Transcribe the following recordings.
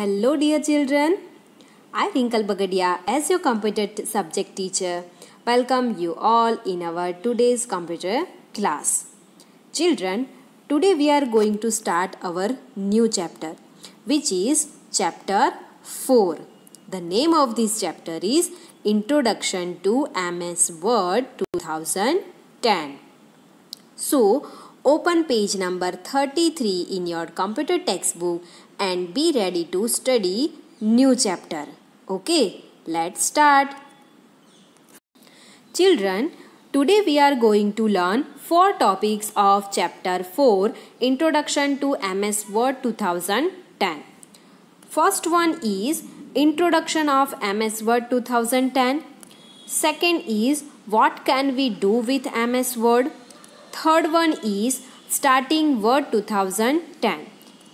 Hello dear children, I Rinkle Bagadia as your computer subject teacher welcome you all in our today's computer class. Children, today we are going to start our new chapter which is chapter 4. The name of this chapter is Introduction to MS Word 2010. So, open page number 33 in your computer textbook and be ready to study new chapter. Okay, let's start. Children, today we are going to learn 4 topics of chapter 4 Introduction to MS Word 2010. First one is Introduction of MS Word 2010. Second is what can we do with MS Word. Third one is Starting Word 2010.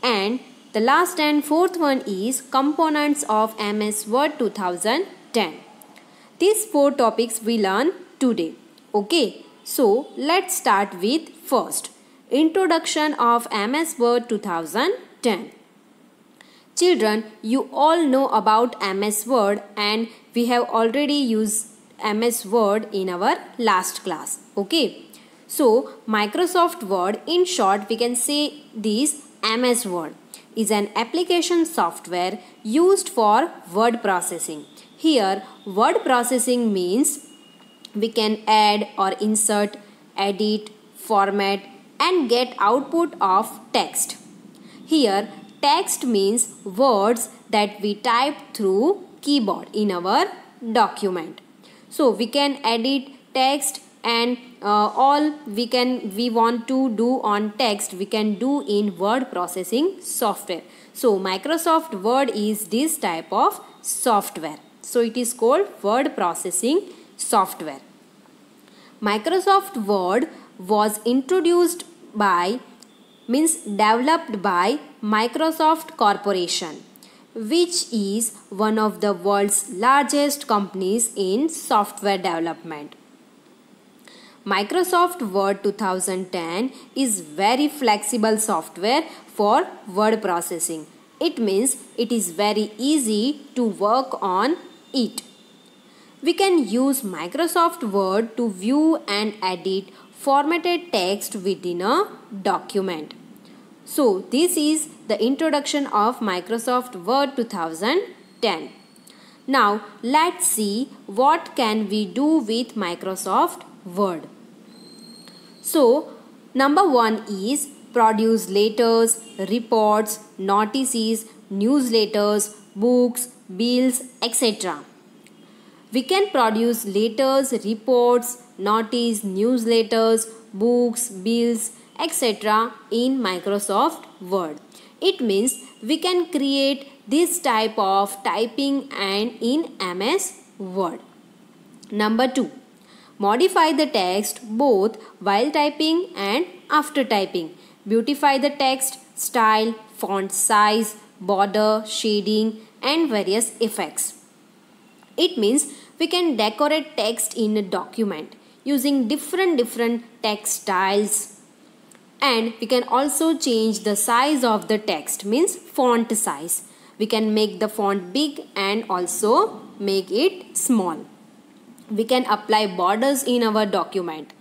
And the last and fourth one is Components of MS Word 2010. These 4 topics we learn today. Okay, so let's start with first Introduction of MS Word 2010. Children, you all know about MS Word and we have already used MS Word in our last class. Okay. So, Microsoft Word, in short we can say this MS Word is an application software used for word processing. Here, word processing means we can add or insert, edit, format and get output of text. Here, text means words that we type through keyboard in our document. So, we can edit text and all we want to do on text we can do in word processing software. So Microsoft Word is this type of software. So it is called word processing software. Microsoft Word was developed by Microsoft Corporation, which is one of the world's largest companies in software development. Microsoft Word 2010 is very flexible software for word processing. It means it is very easy to work on it. We can use Microsoft Word to view and edit formatted text within a document. So this is the introduction of Microsoft Word 2010. Now let's see what can we do with Microsoft Word. So, number 1 is produce letters, reports, notices, newsletters, books, bills, etc. We can produce letters, reports, notices, newsletters, books, bills, etc. in Microsoft Word. It means we can create this type of typing and in MS Word. Number 2. Modify the text both while typing and after typing. Beautify the text, style, font size, border, shading and various effects. It means we can decorate text in a document using different text styles. And we can also change the size of the text, means font size. We can make the font big and also make it small. We can apply borders in our document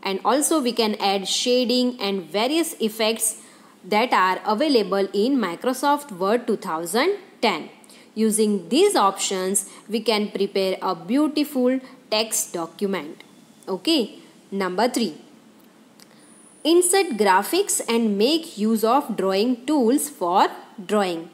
and also we can add shading and various effects that are available in Microsoft Word 2010. Using these options, we can prepare a beautiful text document. Okay. Number 3. Insert graphics and make use of drawing tools for drawing.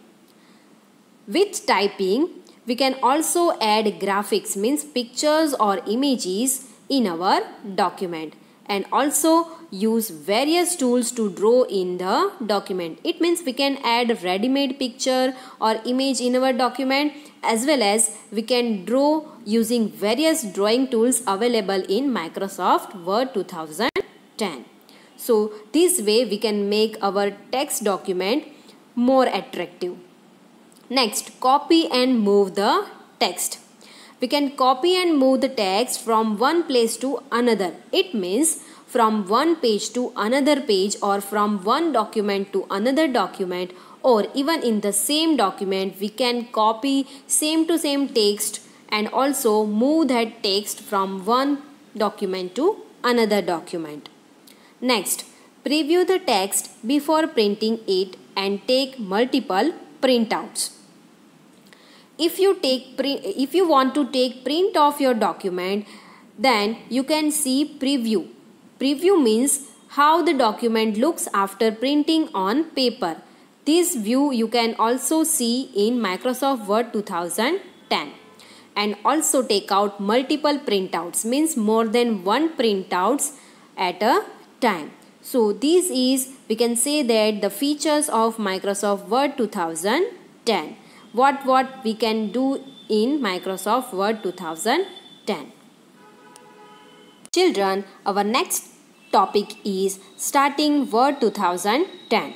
With typing, we can also add graphics, means pictures or images in our document and also use various tools to draw in the document. It means we can add ready-made picture or image in our document as well as we can draw using various drawing tools available in Microsoft Word 2010. So this way we can make our text document more attractive. Next, copy and move the text. We can copy and move the text from one place to another. It means from one page to another page or from one document to another document or even in the same document we can copy same to same text and also move that text from one document to another document. Next, preview the text before printing it and take multiple printouts. If you want to take print of your document, then you can see preview. Preview means how the document looks after printing on paper. This view you can also see in Microsoft Word 2010. And also take out multiple printouts, means more than one printouts at a time. So this is, we can say that the features of Microsoft Word 2010. What we can do in Microsoft Word 2010. Children, our next topic is starting Word 2010.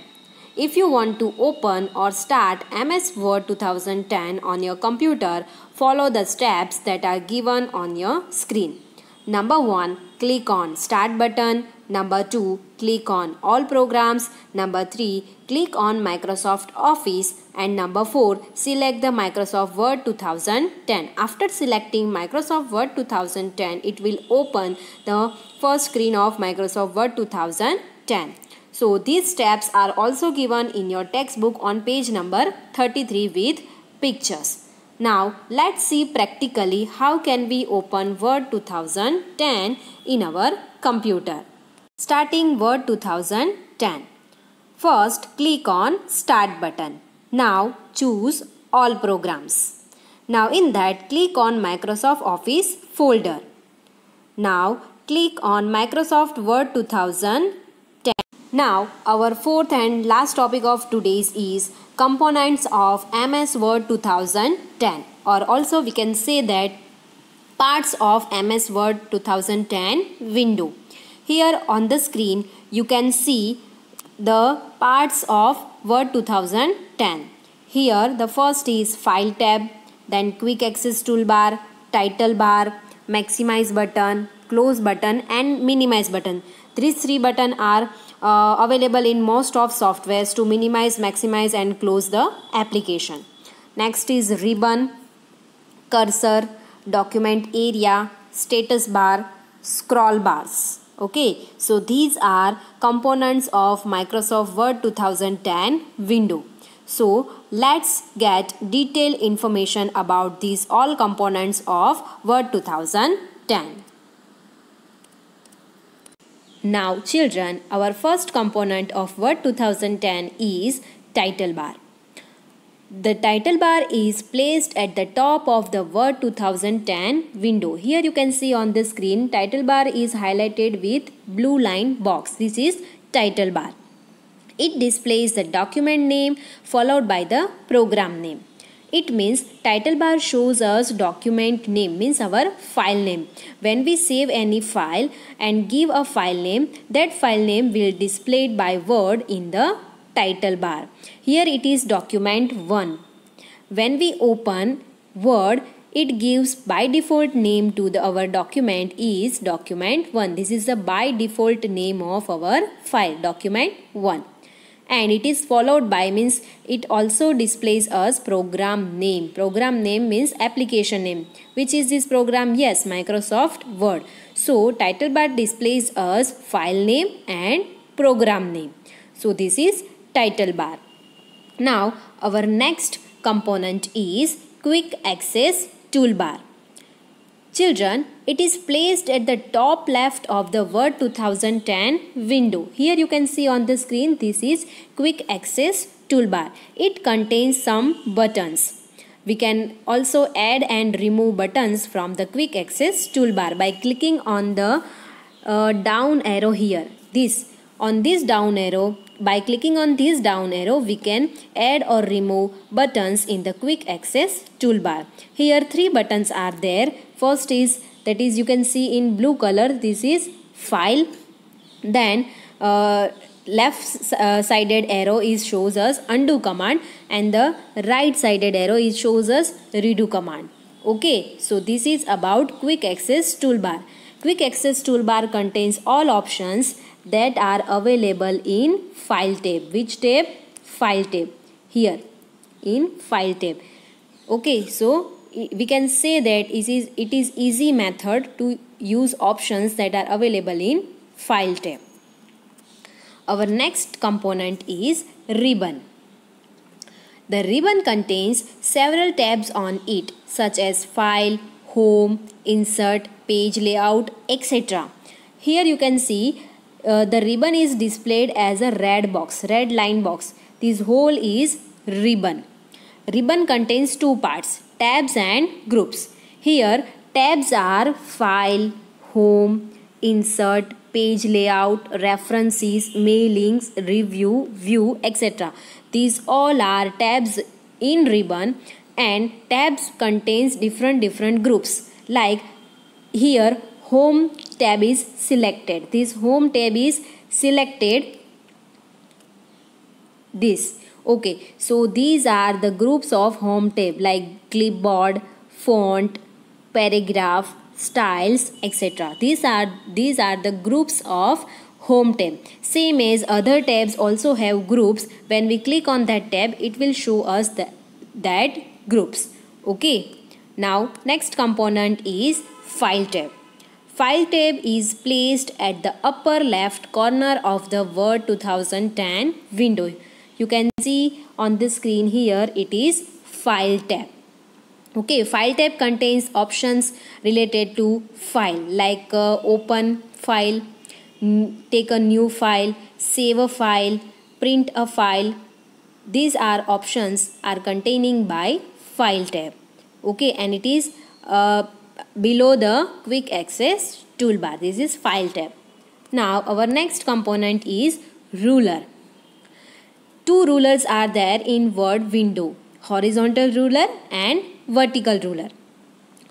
If you want to open or start MS Word 2010 on your computer, follow the steps that are given on your screen. Number 1, click on Start button. Number 2, click on All Programs. Number 3, click on Microsoft Office. And number 4, select the Microsoft Word 2010. After selecting Microsoft Word 2010, it will open the first screen of Microsoft Word 2010. So these steps are also given in your textbook on page number 33 with pictures. Now let's see practically how can we open Word 2010 in our computer. Starting Word 2010. First, click on Start button. Now choose All Programs. Now in that, click on Microsoft Office folder. Now click on Microsoft Word 2010. Now our fourth and last topic of today's is components of MS Word 2010, or also we can say that parts of MS Word 2010 window. Here on the screen you can see the parts of Word 2010. Here the first is File tab, then Quick Access Toolbar, Title bar, Maximize button, Close button and Minimize button. These three buttons are available in most of softwares to minimize, maximize and close the application. Next is ribbon, cursor, document area, status bar, scroll bars. Okay, so these are components of Microsoft Word 2010 window. So let's get detailed information about these all components of Word 2010. Now children, our first component of Word 2010 is title bar. The title bar is placed at the top of the Word 2010 window. Here you can see on the screen, title bar is highlighted with blue line box. This is title bar. It displays the document name followed by the program name. It means title bar shows us document name, means our file name. When we save any file and give a file name, that file name will be displayed by word in the title bar. Here it is document 1. When we open Word, it gives by default name to our document is document 1. This is the by default name of our file, document 1. And it is followed by, means it also displays us program name. Program name means application name. Which is this program? Yes, Microsoft Word. So title bar displays us file name and program name. So this is title bar. Now our next component is Quick Access Toolbar. Children, it is placed at the top left of the Word 2010 window. Here you can see on the screen, this is Quick Access Toolbar. It contains some buttons. We can also add and remove buttons from the Quick Access Toolbar by clicking on the down arrow here. By clicking on this down arrow, we can add or remove buttons in the Quick Access Toolbar. Here 3 buttons are there. First is, that is you can see in blue color, this is File. Then left sided arrow shows us undo command, and the right sided arrow shows us redo command. Okay, so this is about Quick Access Toolbar. Quick Access Toolbar contains all options that are available in File tab. Which tab? File tab. here in file tab. Okay, so we can say that it is easy method to use options that are available in file tab. Our next component is ribbon. The ribbon contains several tabs on it, such as file, home, insert, page layout, etc. Here you can see the ribbon is displayed as a red line box. This whole is ribbon. Ribbon contains two parts, tabs and groups. Here tabs are file, home, insert, page layout, references, mailings, review, view, etc. These all are tabs in ribbon, and tabs contains different groups. Like here home tab is selected. This home tab is selected. This. Okay, so these are the groups of home tab like clipboard, font, paragraph, styles, etc. These are the groups of home tab. Same as other tabs also have groups. When we click on that tab, it will show us that groups. Okay. Now next component is file tab. File tab is placed at the upper left corner of the Word 2010 window. You can see on the screen here it is file tab. Okay, file tab contains options related to file like open file, take a new file, save a file, print a file. These are options are containing by file tab. Okay, and it is below the quick access toolbar. This is file tab. Now our next component is ruler. Two rulers are there in Word window, horizontal ruler and vertical ruler.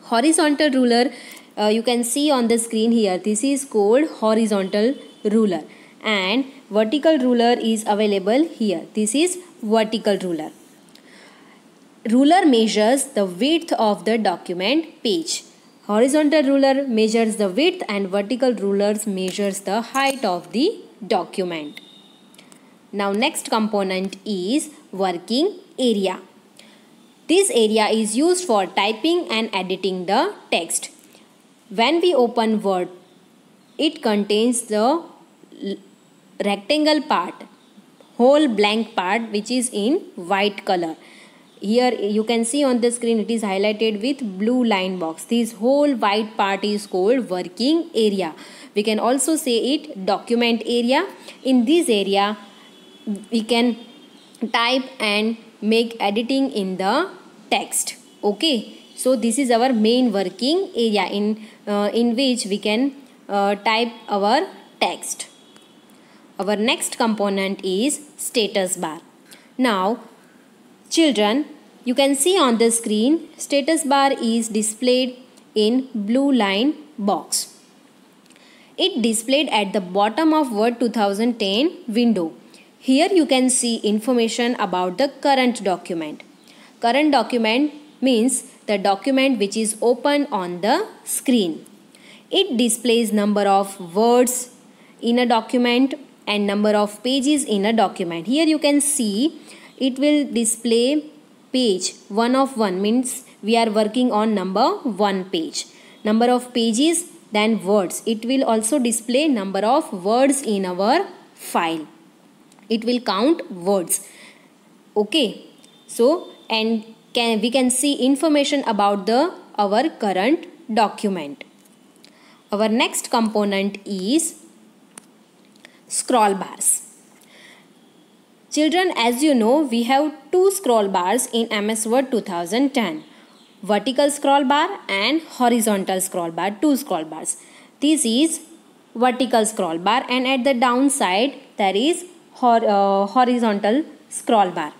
Horizontal ruler you can see on the screen here. This is called horizontal ruler, and vertical ruler is available here. This is vertical ruler. Ruler measures the width of the document page. Horizontal ruler measures the width and vertical rulers measures the height of the document. Now next component is working area. This area is used for typing and editing the text. When we open Word, it contains the rectangle part, whole blank part which is in white color. Here you can see on the screen it is highlighted with blue line box. This whole white part is called working area. We can also say it document area. In this area we can type and make editing in the text. Okay, so this is our main working area in which we can type our text. Our next component is status bar. Now children, you can see on the screen status bar is displayed in blue line box. It displayed at the bottom of Word 2010 window. Here you can see information about the current document. Current document means the document which is open on the screen. It displays number of words in a document and number of pages in a document. Here you can see it will display page 1 of 1, means we are working on number 1 page. Number of pages, then words. It will also display number of words in our file. It will count words. Okay, so and we can see information about our current document. Our next component is scroll bars. Children, as you know, we have two scroll bars in MS Word 2010. Vertical scroll bar and horizontal scroll bar, two scroll bars. This is vertical scroll bar, and at the downside there is horizontal scroll bar.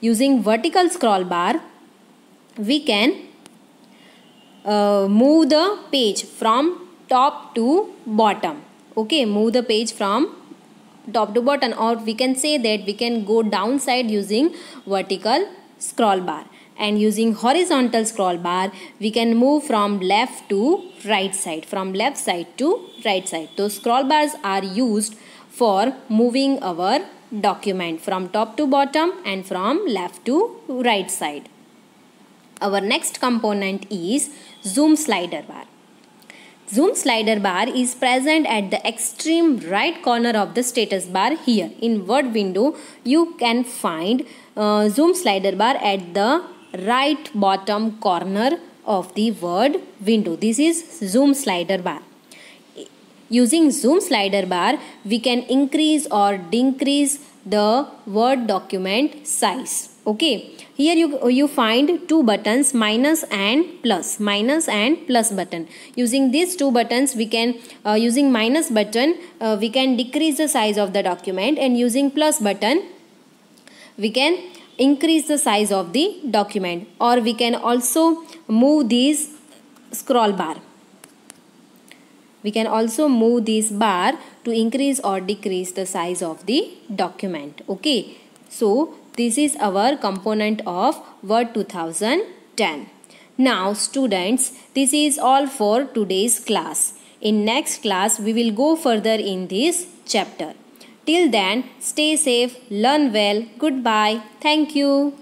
Using vertical scroll bar, we can move the page from top to bottom. Okay, move the page from top to bottom, or we can say that we can go downside using vertical scroll bar. And using horizontal scroll bar, we can move from left to right side, from left side to right side. Those scroll bars are used for moving our document from top to bottom and from left to right side. Our next component is zoom slider bar. Zoom slider bar is present at the extreme right corner of the status bar here. In Word window, you can find zoom slider bar at the right bottom corner of the Word window. This is zoom slider bar. Using zoom slider bar, we can increase or decrease the Word document size. Okay, here you find two buttons, minus and plus button. Using these two buttons, we can using minus button we can decrease the size of the document, and using plus button we can increase the size of the document, or we can also move this scroll bar. We can also move this bar to increase or decrease the size of the document. Okay, so this is our component of Word 2010. Now students, this is all for today's class. In next class, we will go further in this chapter. Till then, stay safe, learn well. Goodbye. Thank you.